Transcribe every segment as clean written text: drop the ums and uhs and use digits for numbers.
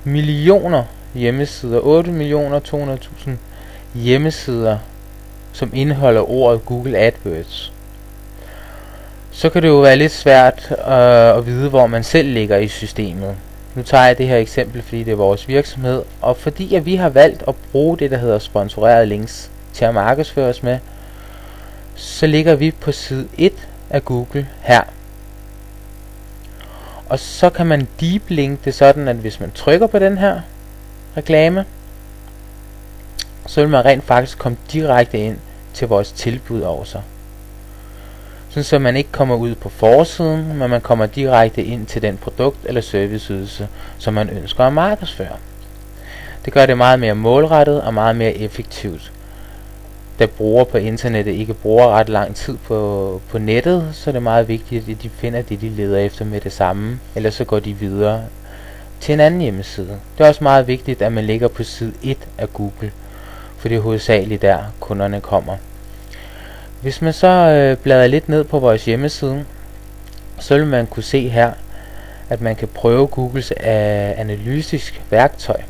millioner hjemmesider, 8.200.000 hjemmesider, som indeholder ordet Google AdWords, så kan det jo være lidt svært at vide, hvor man selv ligger i systemet. Nu tager jeg det her eksempel, fordi det er vores virksomhed, og fordi at vi har valgt at bruge det, der hedder sponsorerede links til at markedsføre os med, så ligger vi på side 1 af Google her. Og så kan man deep link det sådan, at hvis man trykker på den her reklame, så vil man rent faktisk komme direkte ind til vores tilbud også. Sådan så man ikke kommer ud på forsiden, men man kommer direkte ind til den produkt eller serviceydelse, som man ønsker at markedsføre. Det gør det meget mere målrettet og meget mere effektivt. Da brugere på internettet ikke bruger ret lang tid på nettet, så er det meget vigtigt, at de finder det, de leder efter med det samme, ellers så går de videre til en anden hjemmeside. Det er også meget vigtigt, at man ligger på side 1 af Google, for det er hovedsageligt der kunderne kommer. Hvis man så bladrer lidt ned på vores hjemmeside, så vil man kunne se her, at man kan prøve Googles analytisk værktøj.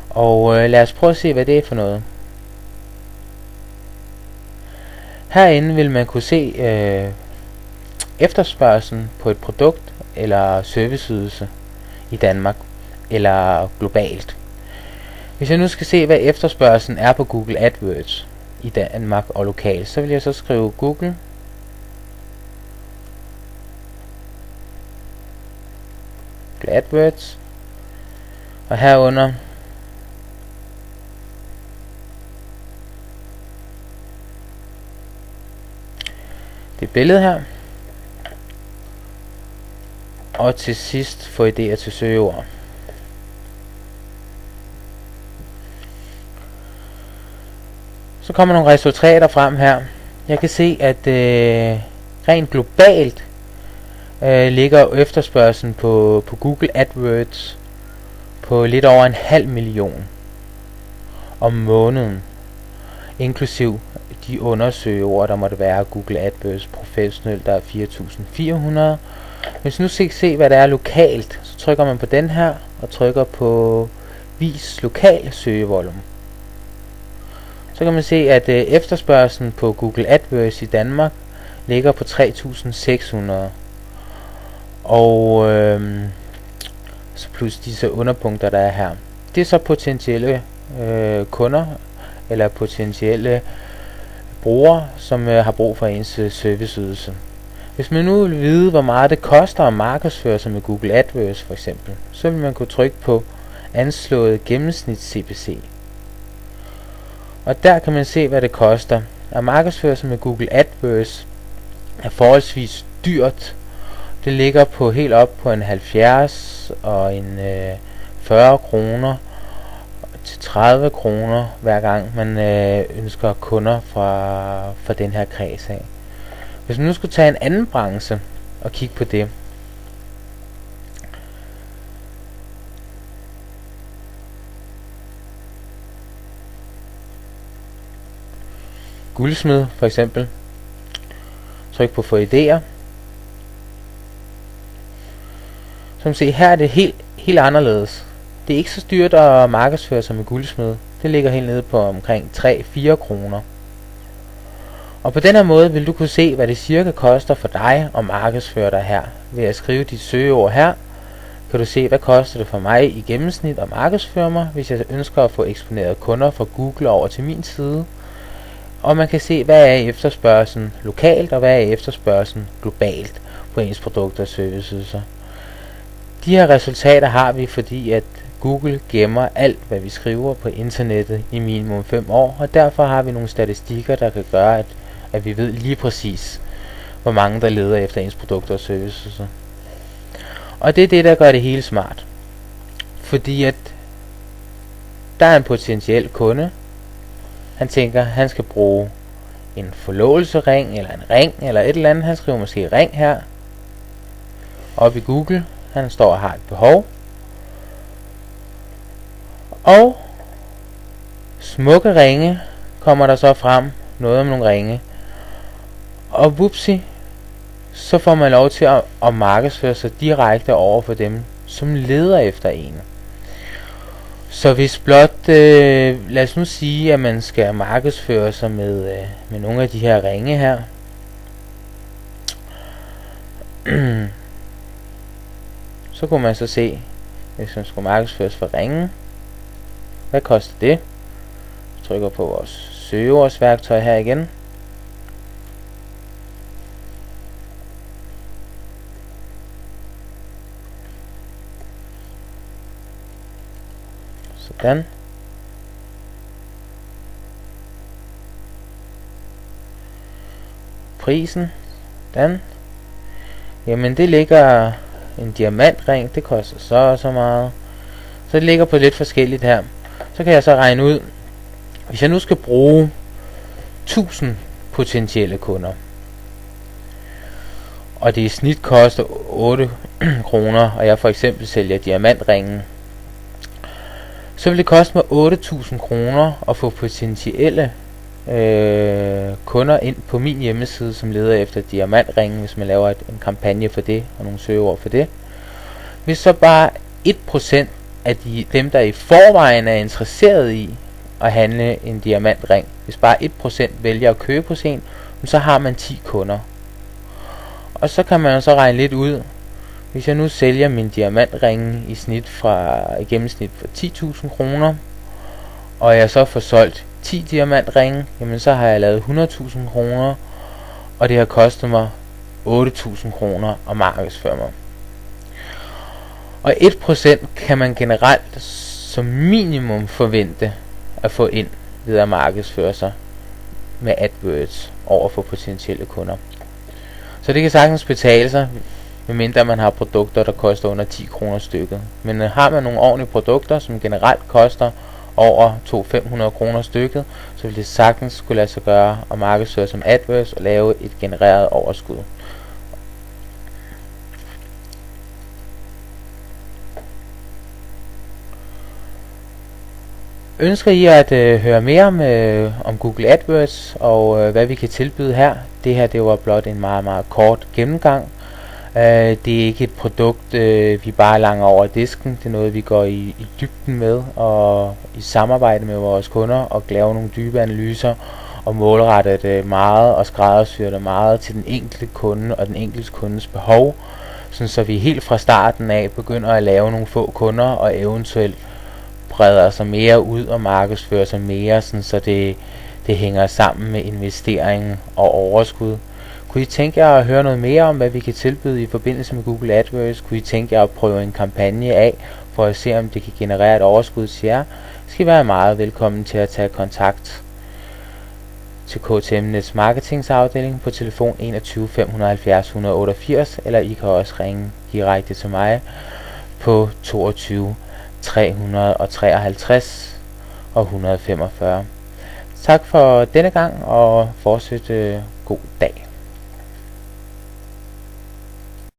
Og lad os prøve at se, hvad det er for noget. Herinde vil man kunne se efterspørgslen på et produkt eller serviceydelse i Danmark eller globalt. Hvis jeg nu skal se, hvad efterspørgslen er på Google AdWords i Danmark og lokalt, så vil jeg så skrive Google AdWords, og herunder det billede her, og til sidst få idéer til søgeord. Så kommer nogle resultater frem her. Jeg kan se, at rent globalt ligger efterspørgslen på Google AdWords på lidt over 500.000 om måneden, inklusiv de undersøgeord, der måtte være Google AdWords professionelt, der er 4.400. Hvis nu skal se, hvad der er lokalt, så trykker man på den her og trykker på vis lokal søgevolumen. Så kan man se, at efterspørgslen på Google AdWords i Danmark ligger på 3.600. Og så plus disse underpunkter, der er her. Det er så potentielle kunder eller potentielle brugere, som har brug for ens serviceydelse. Hvis man nu vil vide, hvor meget det koster at markedsføre sig med Google AdWords for eksempel, så vil man kunne trykke på anslået gennemsnits CPC. Og der kan man se, hvad det koster. At markedsføre sig med Google AdWords er forholdsvis dyrt. Det ligger på helt op på en 70 og en 40 kroner til 30 kroner hver gang man ønsker kunder fra den her kreds af. Hvis man nu skulle tage en anden branche og kigge på det, guldsmed for eksempel, tryk på få idéer. Som se, her er det helt anderledes. Det er ikke så dyrt at markedsføre sig med guldsmed. Det ligger helt nede på omkring 3-4 kroner. Og på den her måde vil du kunne se, hvad det cirka koster for dig at markedsføre dig her. Ved at skrive dit søgeord her, kan du se, hvad koster det for mig i gennemsnit at markedsføre mig, hvis jeg ønsker at få eksponeret kunder fra Google over til min side. Og man kan se, hvad er efterspørgslen lokalt, og hvad er efterspørgslen globalt på ens produkter og serviceydelser. De her resultater har vi, fordi at Google gemmer alt, hvad vi skriver på internettet i minimum 5 år, og derfor har vi nogle statistikker, der kan gøre, at vi ved lige præcis, hvor mange der leder efter ens produkter og serviceydelser. Og det er det, der gør det hele smart. Fordi at der er en potentiel kunde, han tænker, han skal bruge en forlovelsesring, eller en ring, eller et eller andet. Han skriver måske ring her, op i Google. Han står og har et behov. Og smukke ringe kommer der så frem, noget om nogle ringe. Og whoopsie, så får man lov til at markedsføre sig direkte over for dem, som leder efter en. Så hvis blot, lad os nu sige, at man skal markedsføre sig med nogle af de her ringe her. Så kunne man så se, hvis man skulle markedsføres for ringen. Hvad koster det? Jeg trykker på vores søgeordsværktøj her igen. Sådan. Prisen. Den. Jamen det ligger en diamantring, det koster så meget. Så det ligger på lidt forskelligt her. Så kan jeg så regne ud, hvis jeg nu skal bruge 1000 potentielle kunder, og det i snit koster 8 kroner, og jeg for eksempel sælger diamantringen, så vil det koste mig 8.000 kroner at få potentielle kunder ind på min hjemmeside, som leder efter diamantringen, hvis man laver en kampagne for det, og nogle søgeord for det. Hvis så bare 1% af dem, der i forvejen er interesseret i at handle en diamantring, hvis bare 1% vælger at købe hos en, så har man 10 kunder. Og så kan man jo så regne lidt ud, hvis jeg nu sælger min diamantringe i gennemsnit for 10.000 kroner, og jeg så får solgt 10 diamantringe, jamen så har jeg lavet 100.000 kroner, og det har kostet mig 8.000 kroner at markedsføre mig. Og 1% kan man generelt som minimum forvente at få ind ved at markedsføre sig med AdWords over for potentielle kunder. Så det kan sagtens betale sig, medmindre man har produkter, der koster under 10 kroner stykket. Men har man nogle ordentlige produkter, som generelt koster over 200-500 kroner stykket, så vil det sagtens skulle lade sig gøre at markedsføre som AdWords og lave et genereret overskud. Ønsker I at høre mere om Google AdWords og hvad vi kan tilbyde her? Det her det var blot en meget kort gennemgang. Det er ikke et produkt, vi bare langer over disken. Det er noget, vi går i dybden med og i samarbejde med vores kunder og laver nogle dybe analyser og målretter det meget og skræddersyrer det meget til den enkelte kunde og den enkelte kundes behov, sådan så vi helt fra starten af begynder at lave nogle få kunder og eventuelt breder sig mere ud og markedsfører sig mere, sådan så det hænger sammen med investering og overskud. Kunne I tænke jer at høre noget mere om, hvad vi kan tilbyde i forbindelse med Google AdWords? Kunne I tænke jer at prøve en kampagne af, for at se om det kan generere et overskud til jer? Så skal I være meget velkommen til at tage kontakt til KTM Nets marketingsafdeling på telefon 21 570 188, eller I kan også ringe direkte til mig på 22 353 og 145. Tak for denne gang, og fortsæt god dag.